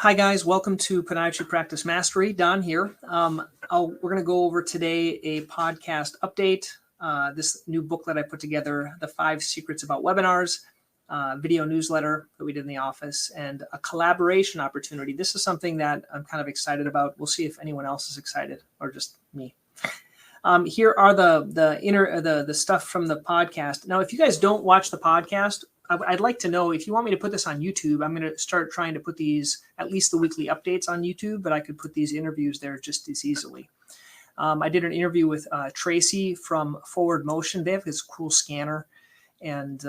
Hi guys, welcome to Podiatry Practice Mastery. Don here. We're going to go over today a podcast update. This new book that I put together, The 5 Secrets About Webinars, video newsletter that we did in the office, and a collaboration opportunity. This is something that I'm kind of excited about. We'll see if anyone else is excited or just me. Here are the stuff from the podcast. Now, if you guys don't watch the podcast, I'd like to know if you want me to put this on YouTube. I'm going to start trying to put these, at least the weekly updates, on YouTube, but I could put these interviews there just as easily. I did an interview with Tracy from Forward Motion. They have this cool scanner, and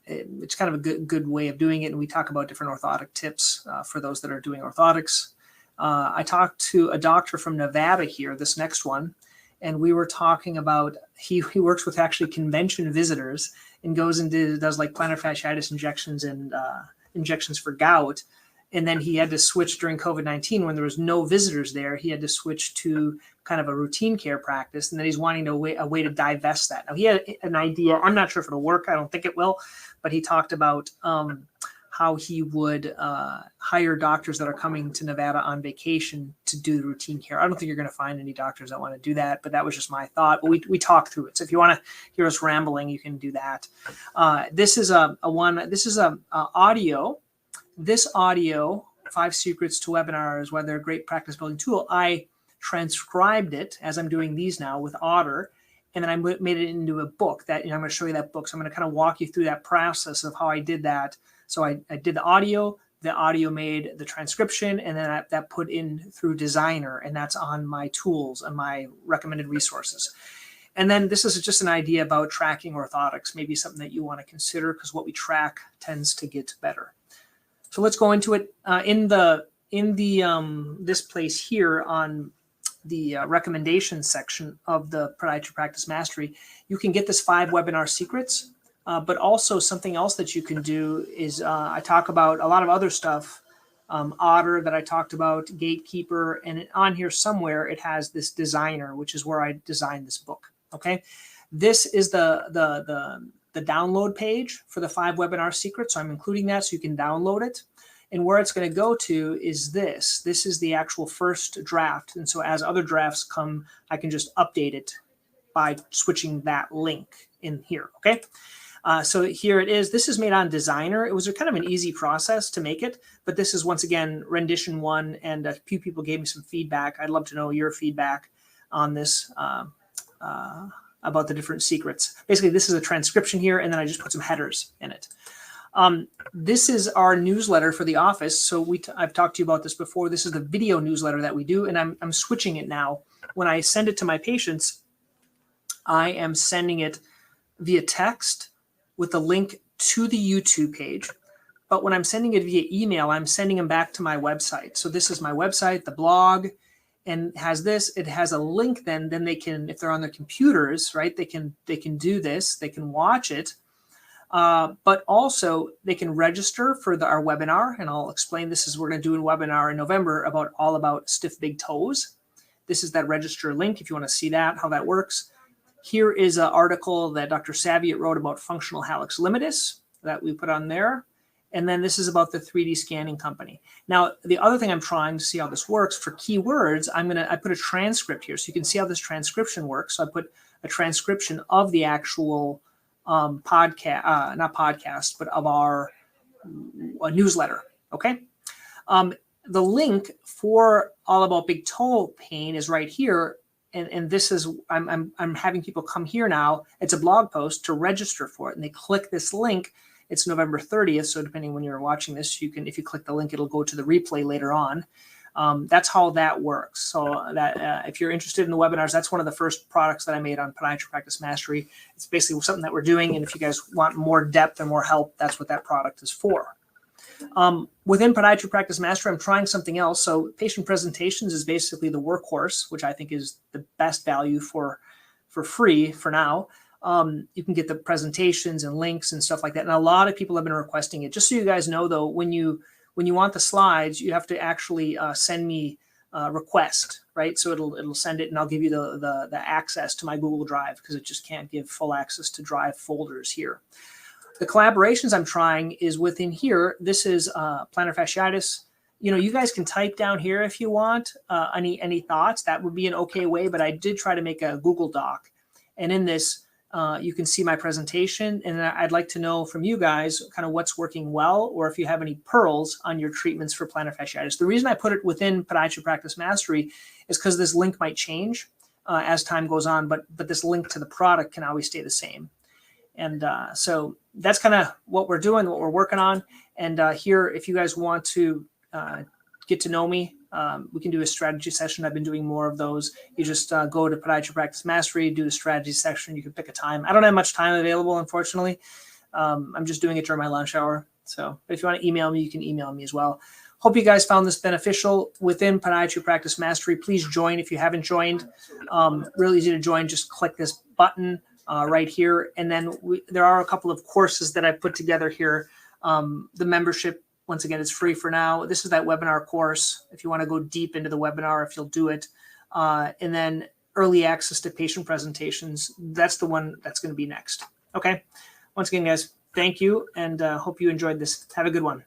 it's kind of a good way of doing it. And we talk about different orthotic tips for those that are doing orthotics. I talked to a doctor from Nevada here, this next one, and we were talking about, he works with actually convention visitors and goes and does like plantar fasciitis injections and injections for gout. And then he had to switch during COVID-19 when there was no visitors there. He had to switch to kind of a routine care practice. And then he's wanting a way to divest that. Now, he had an idea. I'm not sure if it'll work. I don't think it will. But he talked about how he would hire doctors that are coming to Nevada on vacation to do the routine care. I don't think you're going to find any doctors that want to do that, but that was just my thought. But we talked through it. So if you want to hear us rambling, you can do that. This is audio. This audio, 5 Secrets to Webinars, why they're a great practice building tool. I transcribed it as I'm doing these now with Otter, and then I made it into a book that, I'm going to show you that book. So I'm going to kind of walk you through that process of how I did that. So I did the audio made the transcription, and then that put in through Designer, and that's on my tools and my recommended resources. And then this is just an idea about tracking orthotics, maybe something that you want to consider, because what we track tends to get better. So let's go into it. In this place here on the recommendations section of the Podiatry Practice Mastery, you can get this 5 webinar secrets. But also something else that you can do is I talk about a lot of other stuff, Otter that I talked about, Gatekeeper, and on here somewhere it has this Designer, which is where I designed this book. Okay, this is the download page for the 5 webinar secrets. So I'm including that so you can download it. And where it's going to go to is this. This is the actual first draft. And so as other drafts come, I can just update it by switching that link in here. Okay. So here it is. This is made on Designer. It was a kind of an easy process to make it, but this is once again rendition 1, and a few people gave me some feedback. I'd love to know your feedback on this about the different secrets. Basically, this is a transcription here, and then I just put some headers in it. This is our newsletter for the office. So I've talked to you about this before. This is the video newsletter that we do, and I'm switching it now. When I send it to my patients, I am sending it via text with the link to the YouTube page. But when I'm sending it via email, I'm sending them back to my website. So this is my website, the blog, and has this. It has a link. Then they can, if they're on their computers, right? They can do this. They can watch it, but also they can register for our webinar. And I'll explain this. We're going to do a webinar in November all about stiff big toes. This is that register link if you want to see that, how that works. Here is an article that Dr. Saviat wrote about functional hallux limitus that we put on there. And then this is about the 3D scanning company. Now, the other thing I'm trying to see how this works for keywords, I put a transcript here. So you can see how this transcription works. So I put a transcription of the actual podcast, not podcast, but of our newsletter. Okay. The link for all about big toe pain is right here. And this is, I'm having people come here now. It's a blog post to register for it. And they click this link. It's November 30th. So depending when you're watching this, you can, if you click the link, it'll go to the replay later on. That's how that works. So that if you're interested in the webinars, that's one of the first products that I made on Podiatry Practice Mastery. It's basically something that we're doing. And if you guys want more depth and more help, that's what that product is for. Within Podiatry Practice Mastery, I'm trying something else. So patient presentations is basically the workhorse, which I think is the best value for free for now. You can get the presentations and links and stuff like that. And a lot of people have been requesting it. Just so you guys know, though, when you want the slides, you have to actually send me a request, right? So it'll send it, and I'll give you the access to my Google Drive, because it just can't give full access to Drive folders here. The collaborations I'm trying is within here. This is plantar fasciitis you guys can type down here if you want any thoughts. That would be an okay way, but I did try to make a Google Doc. And in this, you can see my presentation, and I'd like to know from you guys kind of what's working well, or if you have any pearls on your treatments for plantar fasciitis. The reason I put it within Podiatry Practice Mastery is because this link might change as time goes on, but this link to the product can always stay the same. And so that's kind of what we're doing, what we're working on. And here, if you guys want to get to know me, we can do a strategy session. I've been doing more of those. You just go to Podiatry Practice Mastery, do the strategy section. You can pick a time. I don't have much time available, unfortunately. I'm just doing it during my lunch hour. So if you want to email me, you can email me as well. Hope you guys found this beneficial within Podiatry Practice Mastery. Please join if you haven't joined. Really easy to join. Just click this button right here. And then there are a couple of courses that I put together here. The membership, once again, it's free for now. This is that webinar course. If you want to go deep into the webinar, if you'll do it. And then early access to patient presentations. That's the one that's going to be next. Okay. Once again, guys, thank you. And hope you enjoyed this. Have a good one.